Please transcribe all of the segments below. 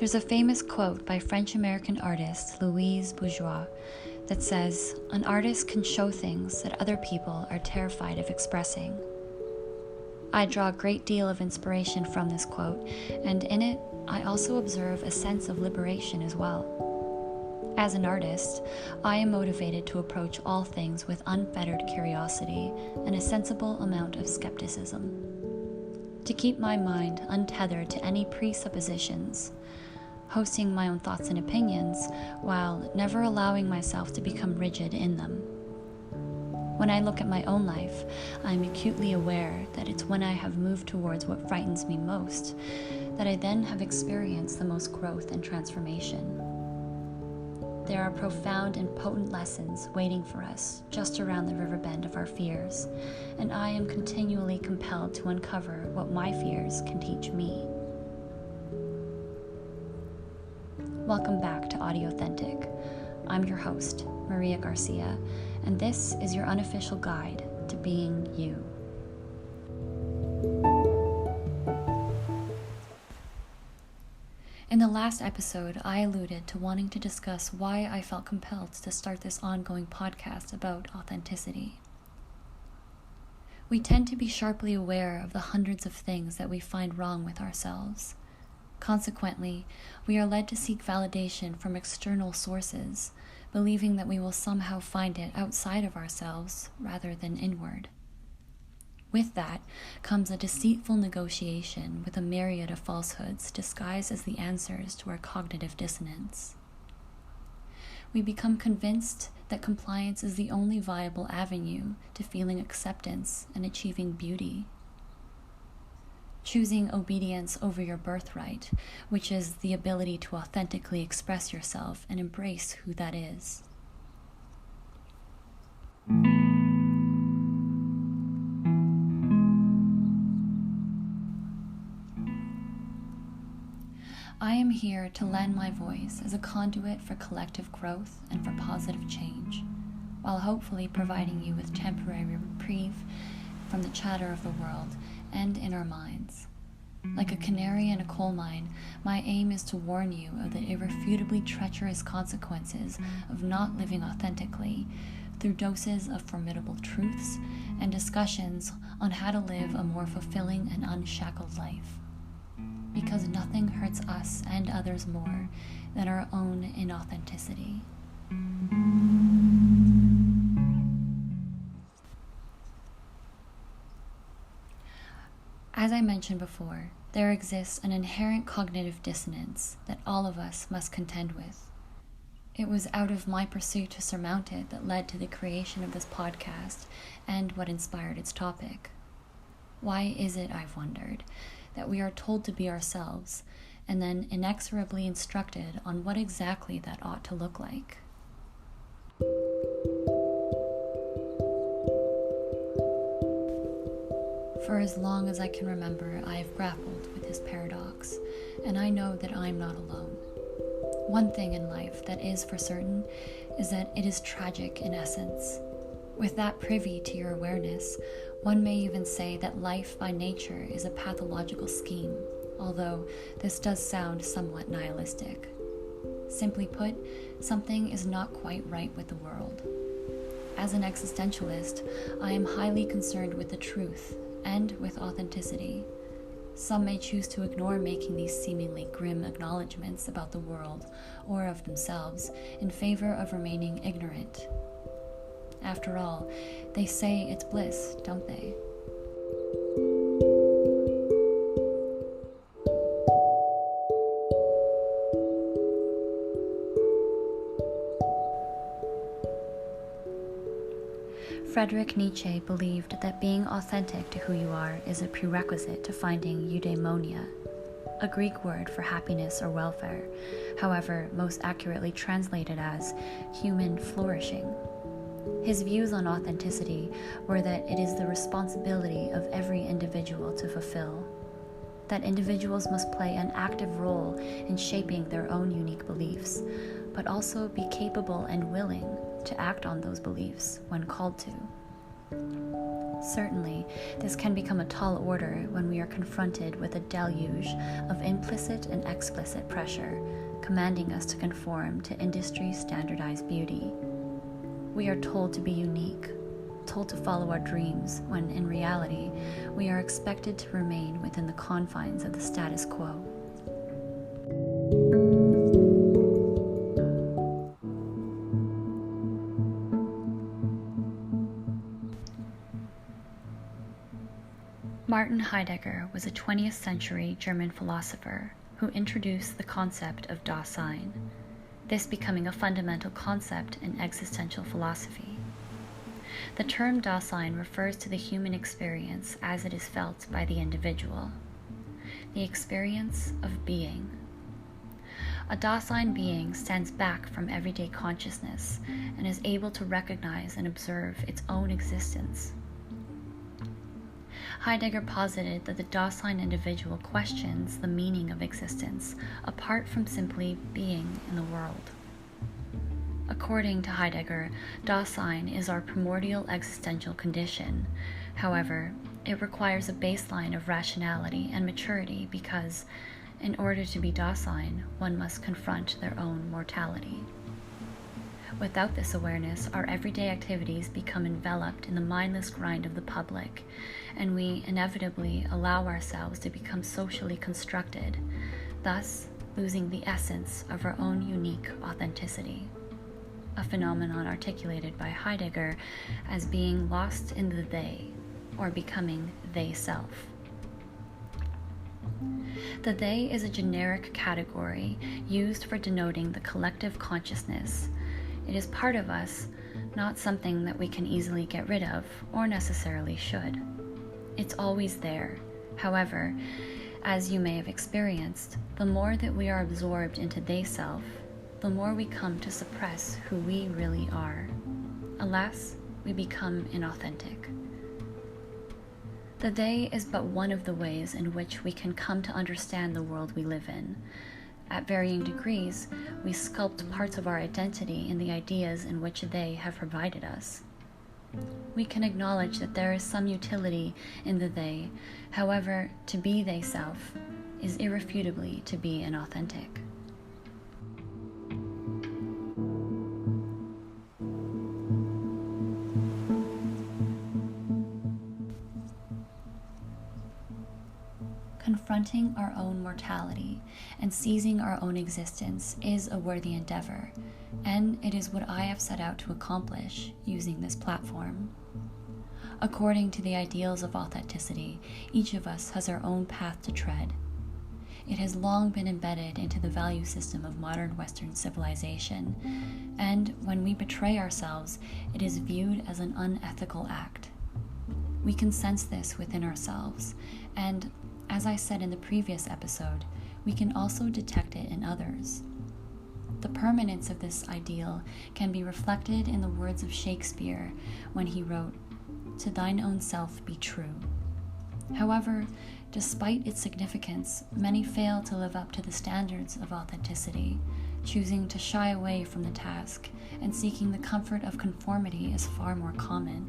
There's a famous quote by French-American artist Louise Bourgeois that says, "An artist can show things that other people are terrified of expressing." I draw a great deal of inspiration from this quote, and in it, I also observe a sense of liberation as well. As an artist, I am motivated to approach all things with unfettered curiosity and a sensible amount of skepticism. To keep my mind untethered to any presuppositions, hosting my own thoughts and opinions, while never allowing myself to become rigid in them. When I look at my own life, I am acutely aware that it's when I have moved towards what frightens me most that I then have experienced the most growth and transformation. There are profound and potent lessons waiting for us just around the river bend of our fears, and I am continually compelled to uncover what my fears can teach me. Welcome back to Audiothentic. I'm your host, Maria Garcia, and this is your unofficial guide to being you. In the last episode, I alluded to wanting to discuss why I felt compelled to start this ongoing podcast about authenticity. We tend to be sharply aware of the hundreds of things that we find wrong with ourselves. Consequently, we are led to seek validation from external sources, believing that we will somehow find it outside of ourselves rather than inward. With that comes a deceitful negotiation with a myriad of falsehoods disguised as the answers to our cognitive dissonance. We become convinced that compliance is the only viable avenue to feeling acceptance and achieving beauty. Choosing obedience over your birthright, which is the ability to authentically express yourself and embrace who that is. I am here to lend my voice as a conduit for collective growth and for positive change, while hopefully providing you with temporary reprieve from the chatter of the world and in our minds. Like a canary in a coal mine, my aim is to warn you of the irrefutably treacherous consequences of not living authentically through doses of formidable truths and discussions on how to live a more fulfilling and unshackled life. Because nothing hurts us and others more than our own inauthenticity. As I mentioned before, there exists an inherent cognitive dissonance that all of us must contend with. It was out of my pursuit to surmount it that led to the creation of this podcast and what inspired its topic. Why is it, I've wondered, that we are told to be ourselves and then inexorably instructed on what exactly that ought to look like? For as long as I can remember, I have grappled with this paradox, and I know that I am not alone. One thing in life that is for certain is that it is tragic in essence. With that privy to your awareness, one may even say that life by nature is a pathological scheme, although this does sound somewhat nihilistic. Simply put, something is not quite right with the world. As an existentialist, I am highly concerned with the truth and with authenticity. Some may choose to ignore making these seemingly grim acknowledgments about the world or of themselves in favor of remaining ignorant. After all, they say it's bliss, don't they? Friedrich Nietzsche believed that being authentic to who you are is a prerequisite to finding eudaimonia, a Greek word for happiness or welfare, however most accurately translated as human flourishing. His views on authenticity were that it is the responsibility of every individual to fulfill, that individuals must play an active role in shaping their own unique beliefs, but also be capable and willing to act on those beliefs when called to. Certainly, this can become a tall order when we are confronted with a deluge of implicit and explicit pressure, commanding us to conform to industry-standardized beauty. We are told to be unique, told to follow our dreams, when in reality, we are expected to remain within the confines of the status quo. Martin Heidegger was a 20th century German philosopher who introduced the concept of Dasein, this becoming a fundamental concept in existential philosophy. The term Dasein refers to the human experience as it is felt by the individual, the experience of being. A Dasein being stands back from everyday consciousness and is able to recognize and observe its own existence. Heidegger posited that the Dasein individual questions the meaning of existence apart from simply being in the world. According to Heidegger, Dasein is our primordial existential condition. However, it requires a baseline of rationality and maturity because, in order to be Dasein, one must confront their own mortality. Without this awareness, our everyday activities become enveloped in the mindless grind of the public, and we inevitably allow ourselves to become socially constructed, thus losing the essence of our own unique authenticity, a phenomenon articulated by Heidegger as being lost in the they, or becoming they-self. The they is a generic category used for denoting the collective consciousness. It is part of us, not something that we can easily get rid of, or necessarily should. It's always there. However, as you may have experienced, the more that we are absorbed into they-self, the more we come to suppress who we really are. Alas, we become inauthentic. The they is but one of the ways in which we can come to understand the world we live in. At varying degrees, we sculpt parts of our identity in the ideas in which they have provided us. We can acknowledge that there is some utility in the they. However, to be they-self is irrefutably to be inauthentic. Confronting our own mortality and seizing our own existence is a worthy endeavor, and it is what I have set out to accomplish using this platform. According to the ideals of authenticity, each of us has our own path to tread. It has long been embedded into the value system of modern Western civilization, and when we betray ourselves, it is viewed as an unethical act. We can sense this within ourselves, and as I said in the previous episode, we can also detect it in others. The permanence of this ideal can be reflected in the words of Shakespeare when he wrote, "To thine own self be true." However, despite its significance, many fail to live up to the standards of authenticity, choosing to shy away from the task, and seeking the comfort of conformity is far more common.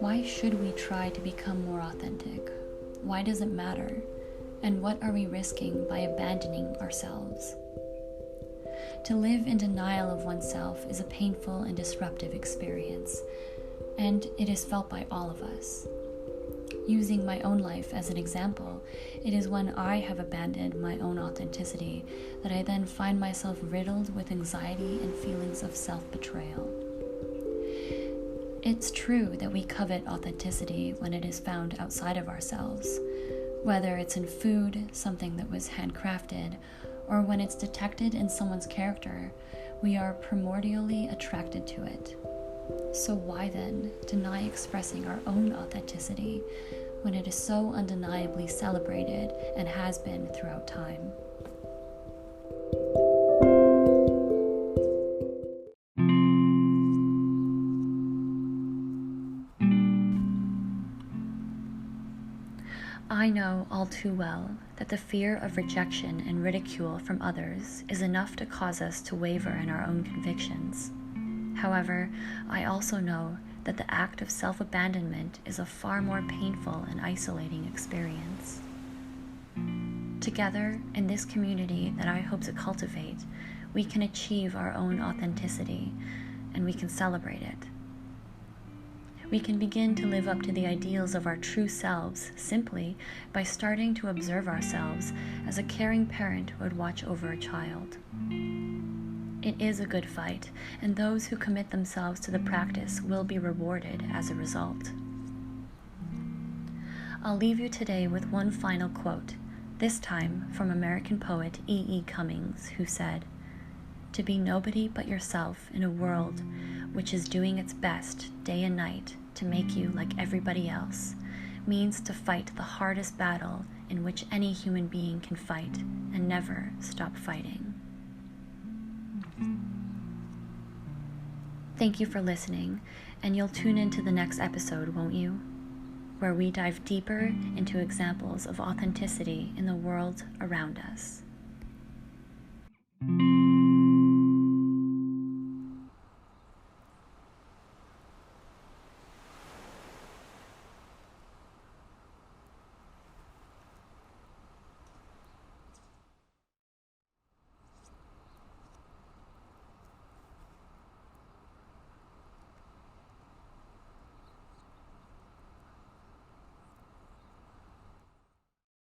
Why should we try to become more authentic? Why does it matter? And what are we risking by abandoning ourselves? To live in denial of oneself is a painful and disruptive experience, and it is felt by all of us. Using my own life as an example, it is when I have abandoned my own authenticity that I then find myself riddled with anxiety and feelings of self-betrayal. It's true that we covet authenticity when it is found outside of ourselves, whether it's in food, something that was handcrafted, or when it's detected in someone's character, we are primordially attracted to it. So why then deny expressing our own authenticity when it is so undeniably celebrated and has been throughout time? I know all too well that the fear of rejection and ridicule from others is enough to cause us to waver in our own convictions. However, I also know that the act of self-abandonment is a far more painful and isolating experience. Together, in this community that I hope to cultivate, we can achieve our own authenticity, and we can celebrate it. We can begin to live up to the ideals of our true selves simply by starting to observe ourselves as a caring parent would watch over a child. It is a good fight, and those who commit themselves to the practice will be rewarded as a result. I'll leave you today with one final quote, this time from American poet E.E. Cummings, who said, "To be nobody but yourself in a world which is doing its best day and night to make you like everybody else means to fight the hardest battle in which any human being can fight and never stop fighting." Thank you for listening, and you'll tune into the next episode, won't you? Where we dive deeper into examples of authenticity in the world around us.